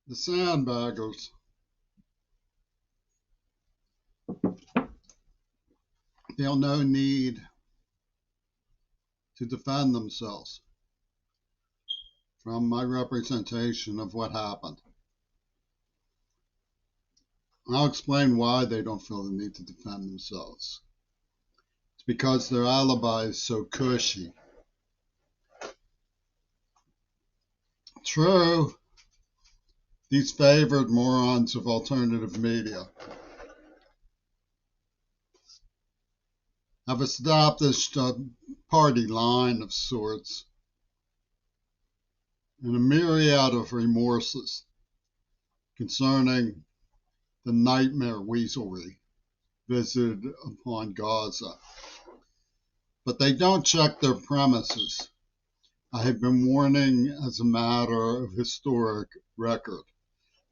The Sandbaggers feel no need to defend themselves from my representation of what happened. I'll explain why they don't feel the need to defend themselves. It's because their alibi is so cushy. True, these favored morons of alternative media have established a party line of sorts and a myriad of remorses concerning the nightmare weaselry visited upon Gaza. But they don't check their premises. I have been warning as a matter of historic record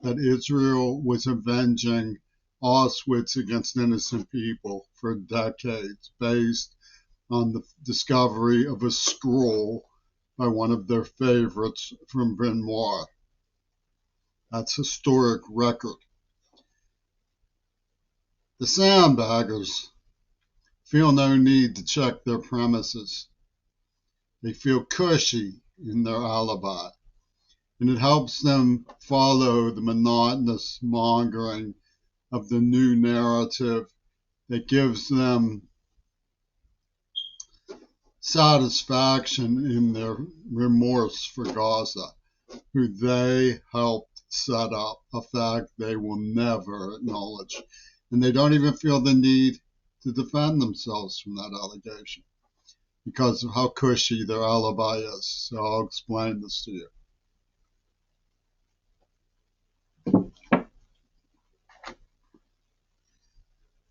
that Israel was avenging Auschwitz against innocent people for decades based on the discovery of a scroll by one of their favorites from Benoit. That's historic record. The Sandbaggers feel no need to check their premises. They feel cushy in their alibi, and it helps them follow the monotonous mongering of the new narrative that gives them satisfaction in their remorse for Gaza, who they helped set up, a fact they will never acknowledge. And they don't even feel the need to defend themselves from that allegation because of how cushy their alibi is. So I'll explain this to you.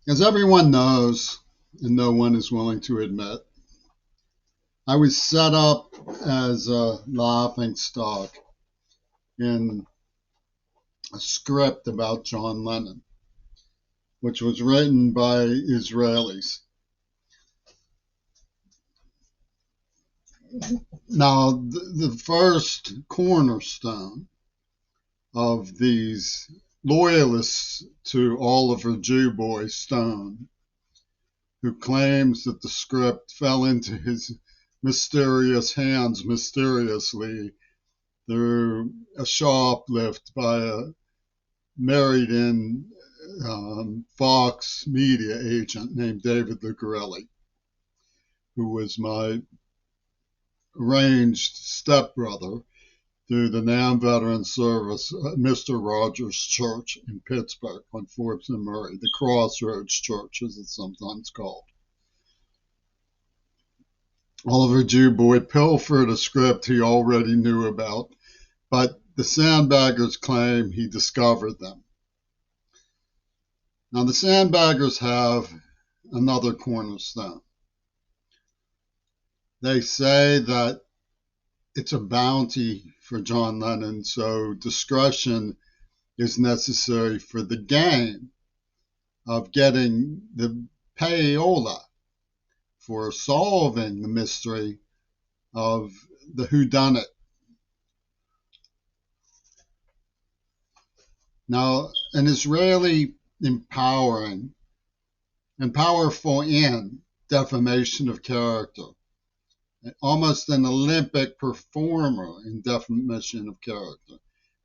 As everyone knows, and no one is willing to admit, I was set up as a laughing stock in a script about John Lennon, which was written by Israelis. Now, the first cornerstone of these loyalists to Oliver Jewboy Stone, who claims that the script fell into his mysterious hands mysteriously through a shoplift by a married-in Fox media agent named David Lucarelli, who was my arranged stepbrother through the non-veteran service at Mr. Rogers Church in Pittsburgh on Forbes and Murray, the Crossroads Church as it's sometimes called. Oliver Jewboy pilfered a script he already knew about, but the Sandbaggers claim he discovered them. Now, the Sandbaggers have another cornerstone. They say that it's a bounty for John Lennon, so discretion is necessary for the game of getting the payola for solving the mystery of the whodunit. Now, an Israeli empowering and powerful in defamation of character, almost an Olympic performer in defamation of character,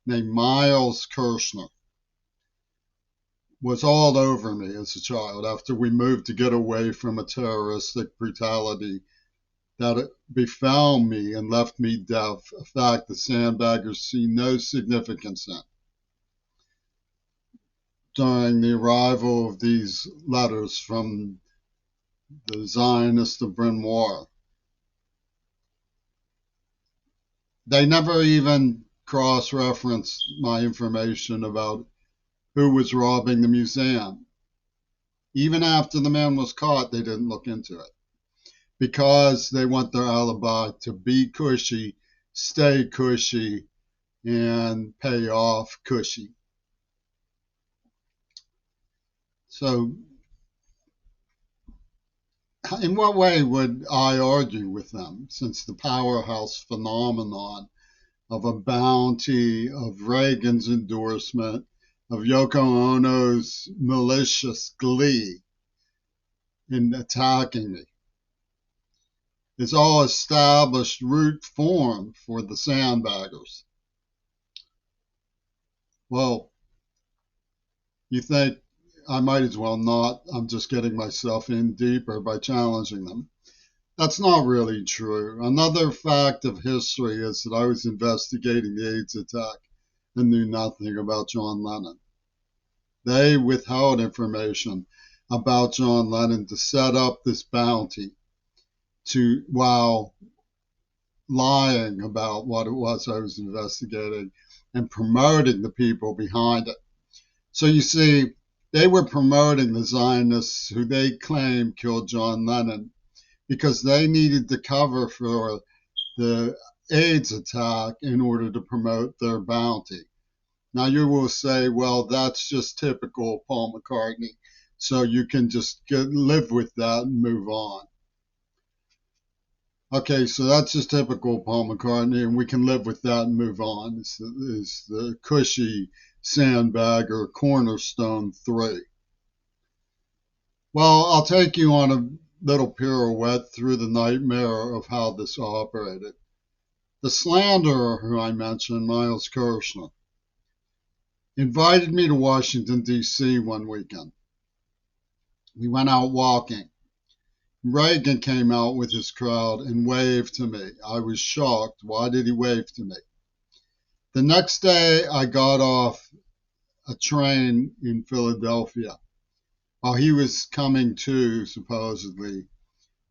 named Miles Kirshner, was all over me as a child after we moved to get away from a terroristic brutality that befell me and left me deaf, a fact the Sandbaggers see no significance in. During the arrival of these letters from the Zionist of Bryn Mawr, they never even cross-referenced my information about who was robbing the museum. Even after the man was caught, they didn't look into it because they want their alibi to be cushy, stay cushy, and pay off cushy. So, in what way would I argue with them, since the powerhouse phenomenon of a bounty, of Reagan's endorsement, of Yoko Ono's malicious glee in attacking me. It's all established root form for the sandbaggers. Well, you think I might as well not. I'm just getting myself in deeper by challenging them. That's not really true. Another fact of history is that I was investigating the AIDS attack and knew nothing about John Lennon. They withheld information about John Lennon to set up this bounty while lying about what it was I was investigating and promoting the people behind it. So you see, they were promoting the Zionists who they claimed killed John Lennon because they needed to cover for the AIDS attack in order to promote their bounty. Now you will say, well, that's just typical Paul McCartney, so you can just live with that and move on. Okay, so that's just typical Paul McCartney, and we can live with that and move on. It's the cushy sandbagger cornerstone 3. Well, I'll take you on a little pirouette through the nightmare of how this operated. The slanderer who I mentioned, Miles Kirshner, invited me to Washington, D.C. one weekend. We went out walking. Reagan came out with his crowd and waved to me. I was shocked. Why did he wave to me? The next day, I got off a train in Philadelphia while he was coming to, supposedly,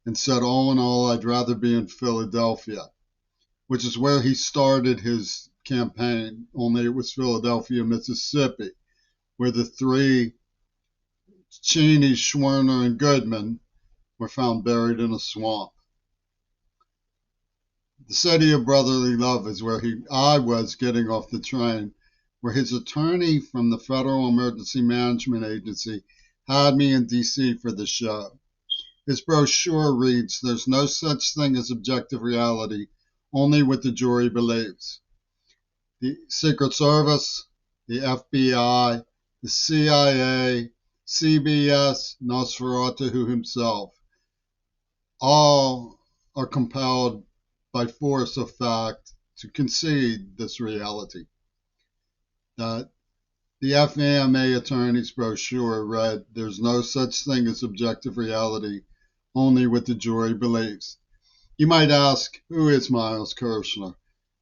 and said, all in all, I'd rather be in Philadelphia, which is where he started his campaign, only it was Philadelphia, Mississippi, where the 3, Cheney, Schwerner, and Goodman, were found buried in a swamp. The city of brotherly love is where I was getting off the train, where his attorney from the Federal Emergency Management Agency had me in D.C. for the show. His brochure reads, there's no such thing as objective reality, only what the jury believes. The Secret Service, the FBI, the CIA, CBS, Nosferatu himself, all are compelled by force of fact to concede this reality. That the FEMA attorney's brochure read, there's no such thing as objective reality, only what the jury believes. You might ask, who is Miles Kirshner,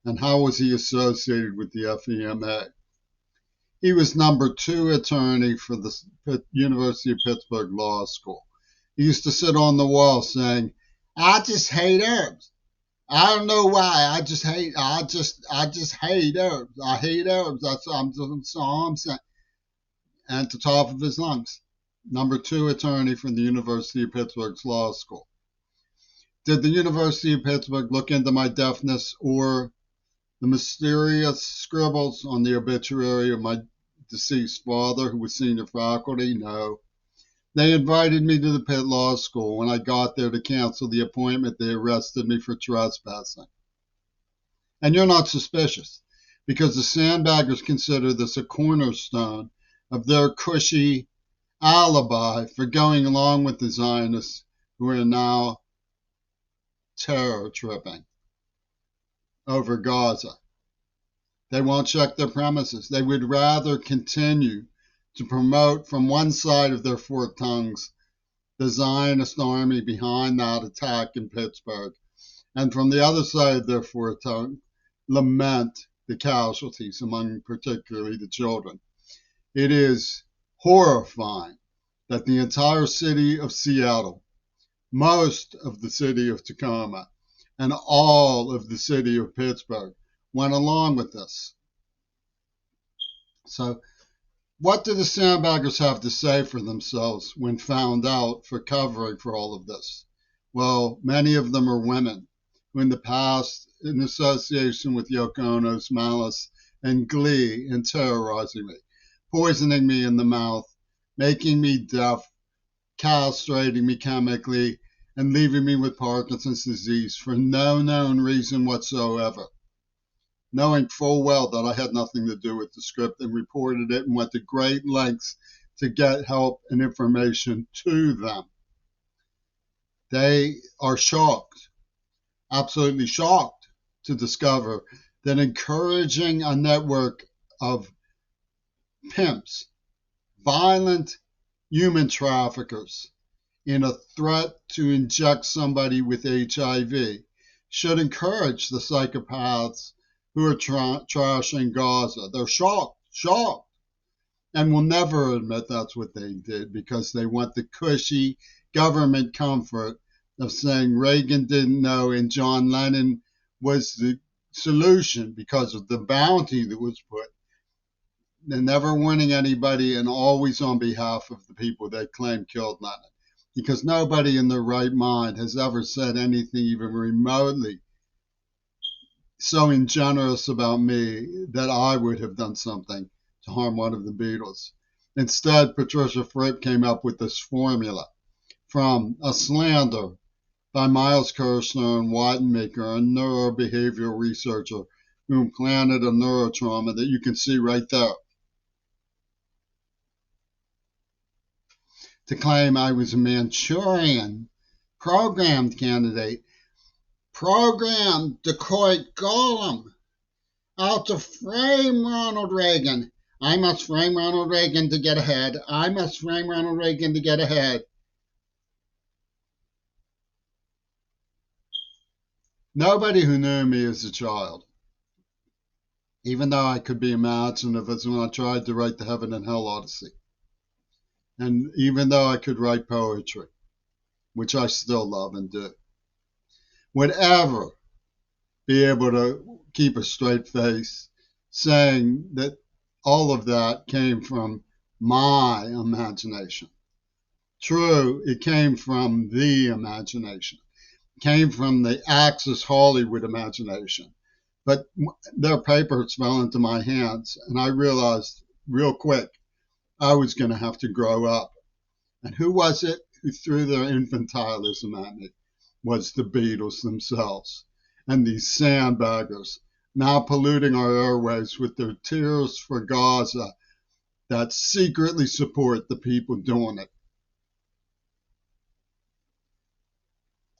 and how was he associated with the FEMA? He was number 2 attorney for the University of Pittsburgh Law School. He used to sit on the wall saying, I just hate herbs. I don't know why. I just hate herbs. I hate herbs. That's all I'm saying. And at the top of his lungs, number 2 attorney from the University of Pittsburgh's Law School. Did the University of Pittsburgh look into my deafness or the mysterious scribbles on the obituary of my deceased father, who was senior faculty? No. They invited me to the Pitt Law School. When I got there to cancel the appointment, they arrested me for trespassing. And you're not suspicious, because the sandbaggers consider this a cornerstone of their cushy alibi for going along with the Zionists, who are now terror tripping over Gaza. They won't check their premises. They would rather continue to promote from one side of their forked tongues the Zionist army behind that attack in Pittsburgh, and from the other side of their forked tongue lament the casualties, among particularly the children. It is horrifying that the entire city of Seattle, most of the city of Tacoma, and all of the city of Pittsburgh went along with this. So what do the sandbaggers have to say for themselves when found out for covering for all of this? Well, many of them are women who in the past, in association with Yoko Ono's malice and glee in terrorizing me, poisoning me in the mouth, making me deaf, castrating me chemically, and leaving me with Parkinson's disease for no known reason whatsoever. knowing full well that I had nothing to do with the script, and reported it and went to great lengths to get help and information to them. They are shocked, absolutely shocked, to discover that encouraging a network of pimps, violent human traffickers, in a threat to inject somebody with HIV should encourage the psychopaths who are trashing Gaza. They're shocked, and will never admit that's what they did because they want the cushy government comfort of saying Reagan didn't know and John Lennon was the solution because of the bounty that was put. They're never warning anybody, and always on behalf of the people they claim killed Lennon. Because nobody in their right mind has ever said anything even remotely so ingenuous about me that I would have done something to harm one of the Beatles. Instead, Patricia Fripp came up with this formula from a slander by Miles Kirshner and Wattenmaker, a neurobehavioral researcher who implanted a neurotrauma that you can see right there, to claim I was a Manchurian programmed candidate, programmed decoy golem out to frame Ronald Reagan. I must frame Ronald Reagan to get ahead. I must frame Ronald Reagan to get ahead. Nobody who knew me as a child, even though I could be imaginative, as when I tried to write the Heaven and Hell Odyssey. And even though I could write poetry, which I still love and do, would ever be able to keep a straight face saying that all of that came from my imagination. True, it came from the imagination. It came from the Axis Hollywood imagination. But their papers fell into my hands, and I realized real quick I was going to have to grow up. And who was it who threw their infantilism at me? Was the Beatles themselves. And these sandbaggers, now polluting our airways with their tears for Gaza, that secretly support the people doing it.